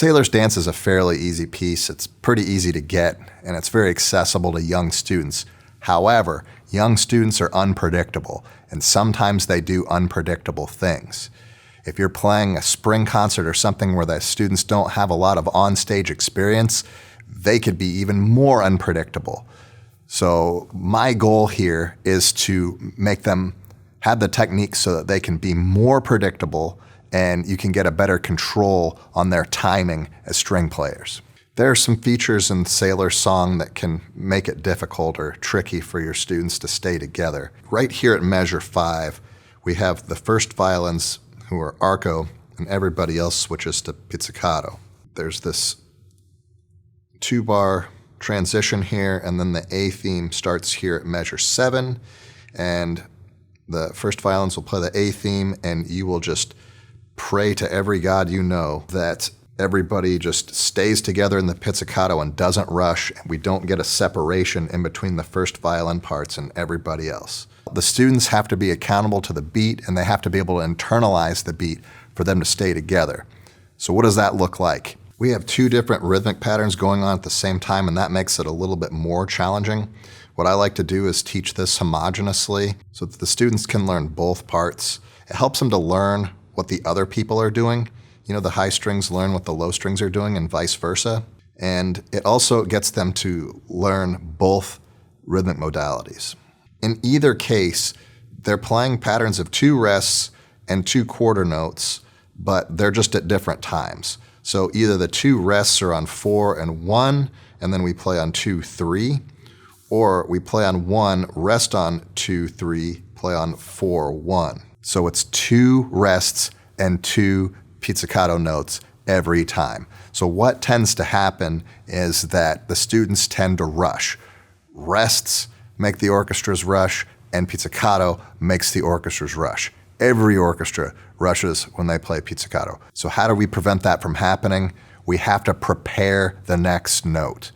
Sailor's Dance is a fairly easy piece. It's pretty easy to get, and it's very accessible to young students. However, young students are unpredictable, and sometimes they do unpredictable things. If you're playing a spring concert or something where the students don't have a lot of on-stage experience, they could be even more unpredictable. So my goal here is to make them have the technique so that they can be more predictable and you can get a better control on their timing as string players. There are some features in Sailor Song that can make it difficult or tricky for your students to stay together. Right here at measure 5, we have the first violins who are arco and everybody else switches to pizzicato. There's this 2-bar transition here, and then the A theme starts here at measure 7, and the first violins will play the A theme, and you will just pray to every god you know that everybody just stays together in the pizzicato and doesn't rush, and we don't get a separation in between the first violin parts and everybody else. The students have to be accountable to the beat, and they have to be able to internalize the beat for them to stay together. So what does that look like? We have 2 different rhythmic patterns going on at the same time, and that makes it a little bit more challenging. What I like to do is teach this homogeneously so that the students can learn both parts. It helps them to learn what the other people are doing. You know, the high strings learn what the low strings are doing and vice versa. And it also gets them to learn both rhythmic modalities. In either case, they're playing patterns of 2 rests and 2 quarter notes, but they're just at different times. So either the 2 rests are on 4 and 1, and then we play on 2, 3, or we play on 1, rest on 2, 3, play on 4, 1. So it's 2 rests and 2 pizzicato notes every time. So what tends to happen is that the students tend to rush. Rests make the orchestras rush, and pizzicato makes the orchestras rush. Every orchestra rushes when they play pizzicato. So how do we prevent that from happening? We have to prepare the next note.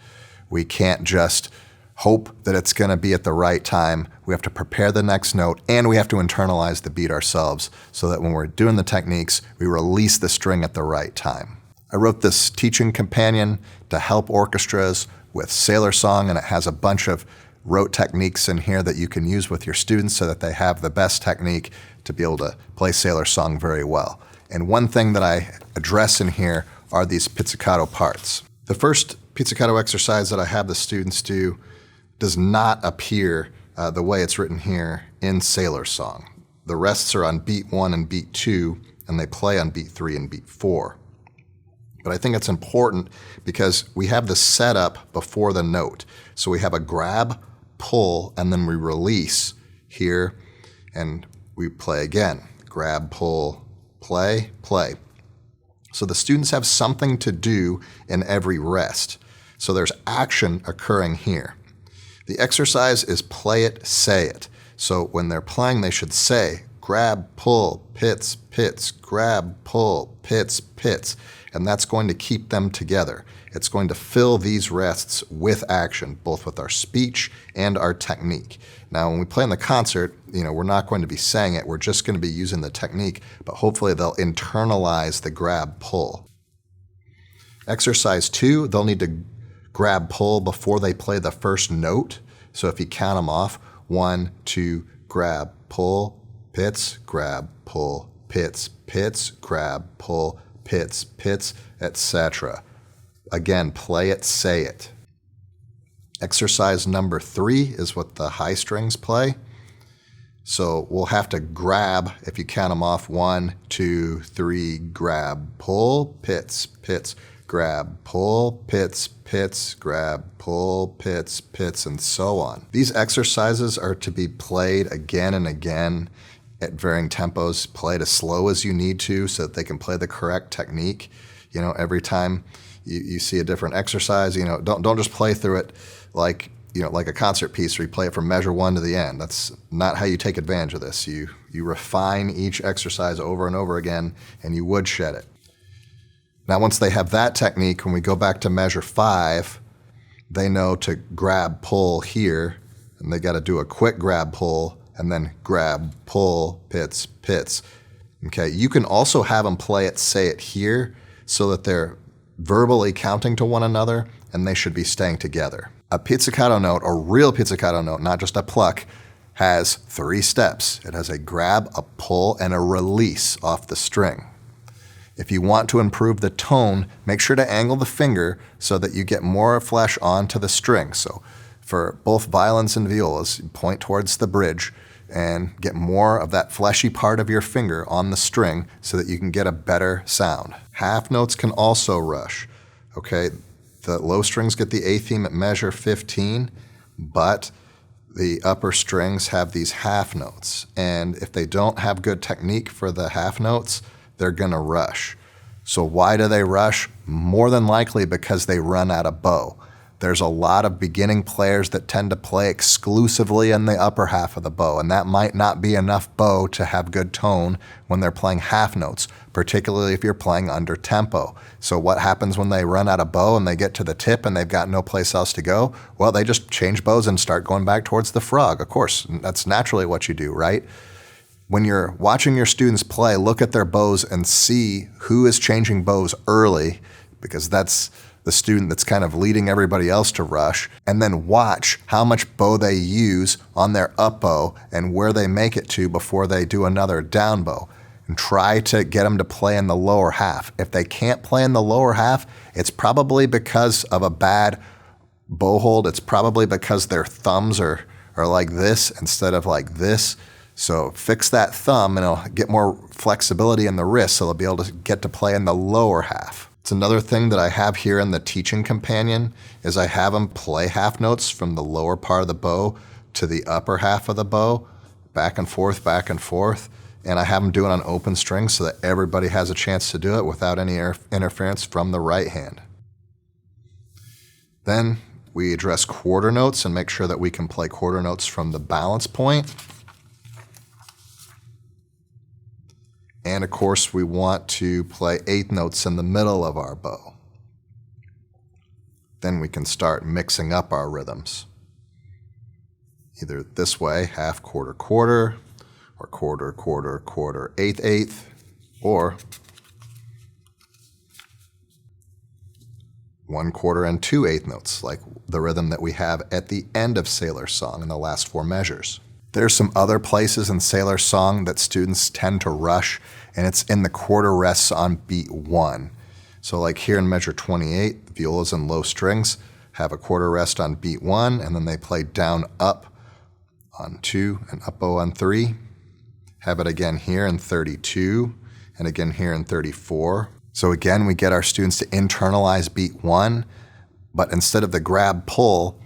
We can't just hope that it's going to be at the right time. We have to prepare the next note, and we have to internalize the beat ourselves so that when we're doing the techniques, we release the string at the right time. I wrote this teaching companion to help orchestras with Sailor Song, and it has a bunch of rote techniques in here that you can use with your students so that they have the best technique to be able to play Sailor Song very well. And one thing that I address in here are these pizzicato parts. The first pizzicato exercise that I have the students do does not appear the way it's written here in Sailor Song. The rests are on beat 1 and beat 2, and they play on beat 3 and beat 4. But I think it's important because we have the setup before the note. So we have a grab, pull, and then we release here, and we play again. Grab, pull, play, play. So the students have something to do in every rest. So there's action occurring here. The exercise is play it, say it. So when they're playing, they should say, grab, pull, pits, pits, grab, pull, pits, pits. And that's going to keep them together. It's going to fill these rests with action, both with our speech and our technique. Now, when we play in the concert, we're not going to be saying it. We're just going to be using the technique, but hopefully they'll internalize the grab, pull. Exercise 2, they'll need to grab, pull before they play the first note. So if you count them off, 1, 2, grab, pull, pits, grab, pull, pits, pits, grab, pull, pits, pits, etc. Again, play it, say it. Exercise number 3 is what the high strings play. So we'll have to grab, if you count them off, 1, 2, 3, grab, pull, pits, pits, grab, pull, pits, pits, grab, pull, pits, pits, and so on. These exercises are to be played again and again at varying tempos, played as slow as you need to so that they can play the correct technique. Every time you see a different exercise, don't just play through it like a concert piece where you play it from measure 1 to the end. That's not how you take advantage of this. You refine each exercise over and over again, and you woodshed it. Now, once they have that technique, when we go back to measure 5, they know to grab, pull here, and they got to do a quick grab, pull, and then grab, pull, pits, pits. Okay, you can also have them play it, say it here, so that they're verbally counting to one another, and they should be staying together. A pizzicato note, a real pizzicato note, not just a pluck, has 3 steps. It has a grab, a pull, and a release off the string. If you want to improve the tone, make sure to angle the finger so that you get more flesh onto the string. So for both violins and violas, you point towards the bridge and get more of that fleshy part of your finger on the string so that you can get a better sound. Half notes can also rush. Okay, the low strings get the A theme at measure 15, but the upper strings have these half notes. And if they don't have good technique for the half notes, they're gonna rush. So why do they rush? More than likely because they run out of bow. There's a lot of beginning players that tend to play exclusively in the upper half of the bow, and that might not be enough bow to have good tone when they're playing half notes, particularly if you're playing under tempo. So what happens when they run out of bow and they get to the tip and they've got no place else to go? Well, they just change bows and start going back towards the frog. Of course, that's naturally what you do, right? When you're watching your students play, look at their bows and see who is changing bows early, because that's the student that's kind of leading everybody else to rush, and then watch how much bow they use on their up bow and where they make it to before they do another down bow. And try to get them to play in the lower half. If they can't play in the lower half, it's probably because of a bad bow hold. It's probably because their thumbs are like this instead of like this. So fix that thumb and it'll get more flexibility in the wrist so they'll be able to get to play in the lower half. It's another thing that I have here in the teaching companion is I have them play half notes from the lower part of the bow to the upper half of the bow, back and forth, and I have them do it on open strings so that everybody has a chance to do it without any interference from the right hand. Then we address quarter notes and make sure that we can play quarter notes from the balance point. And of course, we want to play eighth notes in the middle of our bow. Then we can start mixing up our rhythms. Either this way, half, quarter, quarter, or quarter, quarter, quarter, eighth, eighth, or 1 quarter and 2 eighth notes, like the rhythm that we have at the end of Sailor's Song in the last 4 measures. There's some other places in Sailor's Song that students tend to rush, and it's in the quarter rests on beat 1. So like here in measure 28, the violas and low strings have a quarter rest on beat 1, and then they play down up on 2 and up bow on 3. Have it again here in 32, and again here in 34. So again, we get our students to internalize beat 1, but instead of the grab pull,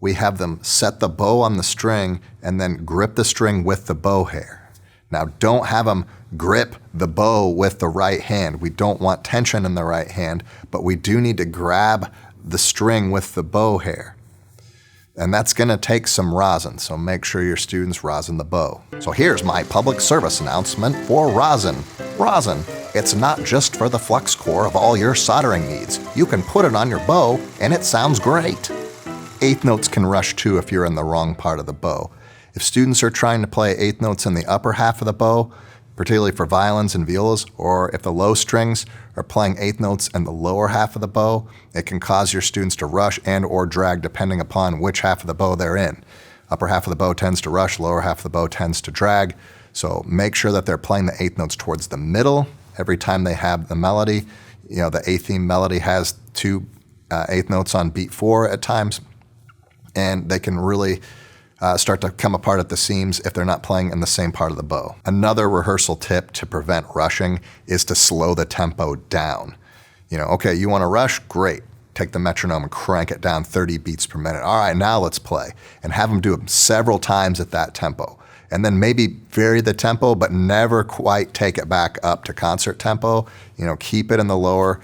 we have them set the bow on the string and then grip the string with the bow hair. Now don't have them grip the bow with the right hand. We don't want tension in the right hand, but we do need to grab the string with the bow hair. And that's gonna take some rosin, so make sure your students rosin the bow. So here's my public service announcement for rosin. Rosin, it's not just for the flux core of all your soldering needs. You can put it on your bow and it sounds great. Eighth notes can rush too if you're in the wrong part of the bow. If students are trying to play eighth notes in the upper half of the bow, particularly for violins and violas, or if the low strings are playing eighth notes in the lower half of the bow, it can cause your students to rush and or drag depending upon which half of the bow they're in. Upper half of the bow tends to rush, lower half of the bow tends to drag. So make sure that they're playing the eighth notes towards the middle every time they have the melody. You know, the A theme melody has 2 eighth notes on beat 4 at times, and they can really start to come apart at the seams if they're not playing in the same part of the bow. Another rehearsal tip to prevent rushing is to slow the tempo down. You know, okay, you want to rush? Great. Take the metronome and crank it down 30 beats per minute. All right, now let's play. And have them do it several times at that tempo. And then maybe vary the tempo, but never quite take it back up to concert tempo. You know, keep it in the lower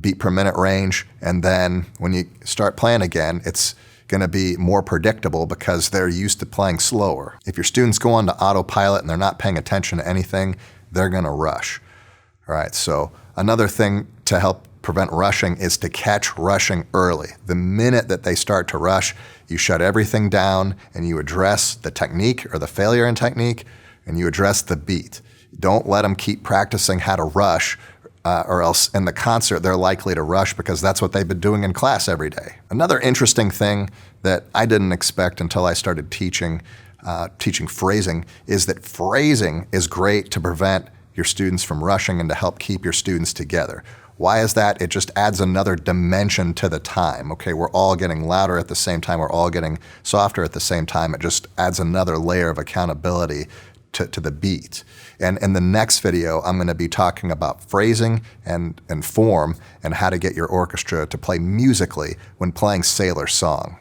beat per minute range. And then when you start playing again, it's going to be more predictable because they're used to playing slower. If your students go on to autopilot and they're not paying attention to anything, they're going to rush. All right, so another thing to help prevent rushing is to catch rushing early. The minute that they start to rush, you shut everything down and you address the technique or the failure in technique, and you address the beat. Don't let them keep practicing how to rush or else in the concert they're likely to rush because that's what they've been doing in class every day. Another interesting thing that I didn't expect until I started teaching phrasing is that phrasing is great to prevent your students from rushing and to help keep your students together. Why is that? It just adds another dimension to the time. Okay, we're all getting louder at the same time, we're all getting softer at the same time. It just adds another layer of accountability to the beat. And in the next video, I'm going to be talking about phrasing and form and how to get your orchestra to play musically when playing Sailor's Song.